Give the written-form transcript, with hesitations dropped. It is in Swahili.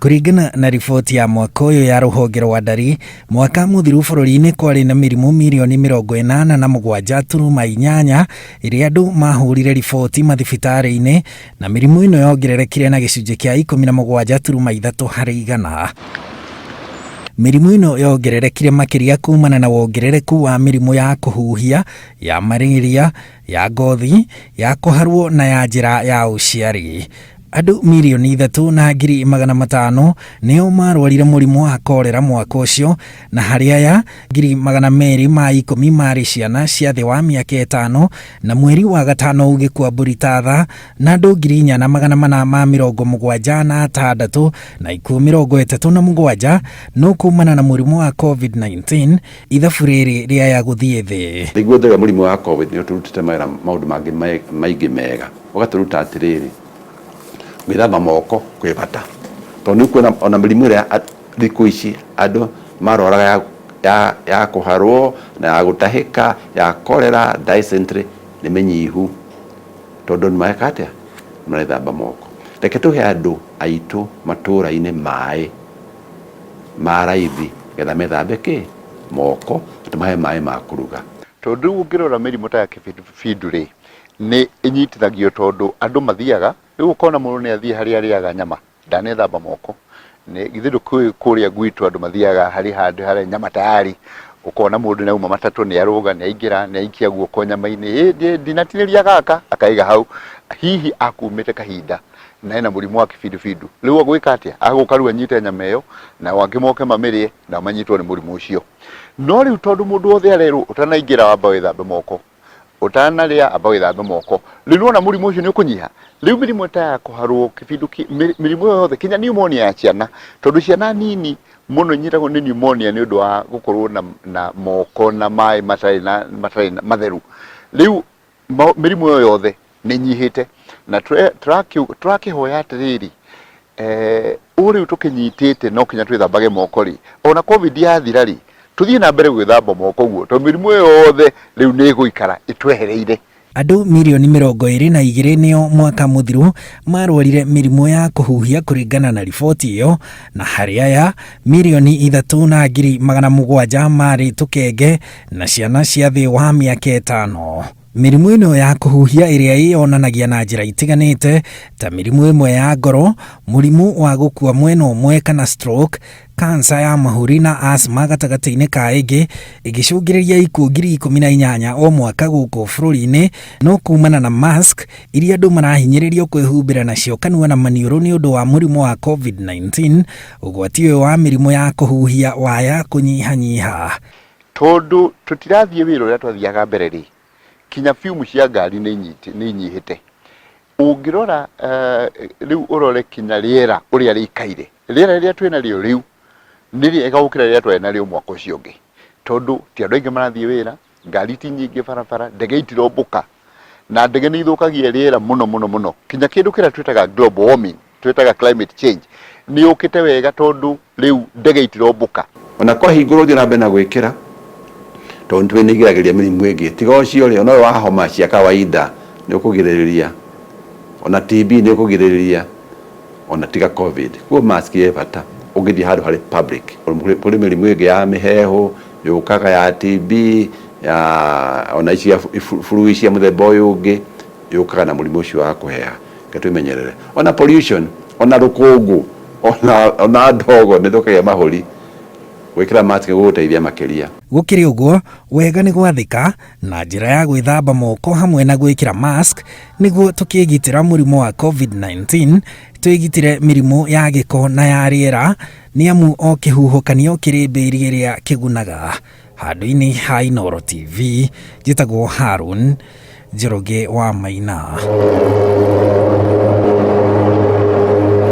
Kuringana na riboti ya mwaka uyu ya ruhonge rwa ndari, mwaka muthiru bururi-ini kwari na mirimu milioni 87.8 iria andu mahurire riboti mathibitari-ini, na mirimu ino yongererekire na gicunji kia 17.3 hari igana. Mirimu ino yongererekire makiria kumana na wongerereku wa mirimu ya kuhuhia, ya malaria, ya ngothi, ya kuharwo na ya njira ya uciari. Andu milioni 3.5 nio marwarire murimu wa kolera mwaka ucio, na hari aya 210 mari ciana cia thi wa miaka 5, na mweri wa gatano ugikua Mburitadha, na andu 476 na ikuo 37 no kumana na murimu wa COVID-19 ithabu riri ria ya guthie thi. Niguo murimu wa COVID ni uturutite maundu maingi mega, ugaturuta atiriri gwithamba moko kwi bata, tondu kwina ona mirimu ria thiku ici andu maroraga ya kuharwo na ya gutahika, ya kolera, dysentery ni menyihu, tondu ni maeka atia marithamba moko. Reke tuhe andu aitu matura-ini mai maraithi getha methambe ki moko, tumahe mai ma kuruga. Tondu ungirora mirimu ta ya kibindu ri ni inyitithagio tondu andu mathiaga riu ukona mundu ni athie hari ariaga nyama ndanethamba moko, ni githiru kuria gwitu andu mathiaga hari handu hari nyama tayari, ukona mundu ni auma matatu ni aruga ni aingira ni aikia guoko nyama-ini dinatiniria gaka akaiga hau, hihi akumite kahinda na ena murimu wa kibindu riu agwika atia agukarua nyite nyama iyo na wangimoke mamirie na manyitwo ni murimu ucio. No riu tondu mundu othe areru utanaingira wamba withambe moko, utanaria amba withambe moko, riu na murimu ucio ni ukunyiha. Riu mirimu ta ya kuharwo kibindu mirimu yothe kinya pneumonia ya ciana, tondu ciana nini muno nyitagwo ni pneumonia ni undu wa gukorwo na moko na mai matari matheru. Riu mirimu yothe ni nyihite, na turakihoya atiriri uri tukinyitite no kinya twithambage moko ri, ona covid yathira ri tuthie na mbere gwithamba moko guo, to mirimu yothe riu ni guikara itwehereire. Andu milioni 22 nio mwaka muthiru marwarire mirimu ya kuhuhia kuringana na riboti iyo, na hari aya milioni 3.7 mari tukenge na ciana cia thi wa miaka 5. Mirimu ino ya kuhuhia iria yonanagia na njira itiganite ta mirimu imwe ya ngoro, murimu wa gukua mwena umwe kana stroke, kansa ya mahuri na asthma gatagati-ini ka ingi igicungiriria ikuo 18,000 o mwaka guku bururi-ini, no kumana na mask iria andu marahinyiririo kwihumbira nacio kanua na maniuru ni undu wa murimu wa COVID-19, ugwati uyu wa mirimu ya kuhuhia waya kunyihanyiha. Tondu tutirathie wira uria twathiaga mbere ri kinya fiumu cia ngari ni inyihite. Ungirora riu urore kinya riera uria rikaire, riera riria twina rio riu ni riega gukira riria twina rio mwaka ucio ungi, tondu ti andu aingi marathie wira, ngari ti nyingi barabara, ndege itirombuka, na ndege ni ithukagia riera muno kinya kindu kira twitaga global warming, twitaga climate change ni ukite wega tondu riu ndege itirombuka. Ona kwa hinguru thina mbere na gwikira tondu ni igiragiria mirimu ingi tiga ucio ri, ona wa homa cia kawaida ni ukugiririria, ona TB ni ukugiririria, ona tiga covid. Kuo mask ye bata ugithie handu hari public, kuri mirimu ingi ya miheho yukaga ya TB ya ona ici flu cia muthemba uyu ungi yukaga na murimu ucio wa kuheha, ketwimenyerere. Ona pollution, ona rukungu, ona ndogo ni thukagia mahuri, gwikira mask guteithia makiria. Gukiri uguo wega ni gwathika na njira ya gwithamba moko hamwe na gwikira mask niguo tukigitira murimu wa COVID-19, twigitire mirimu ya giko na ya riera, ni amu o kihuhukanio kirimbirie ria kigunaga. Handu-ini ha Inooro TV, njitagwo Harun Njoroge wa Maina.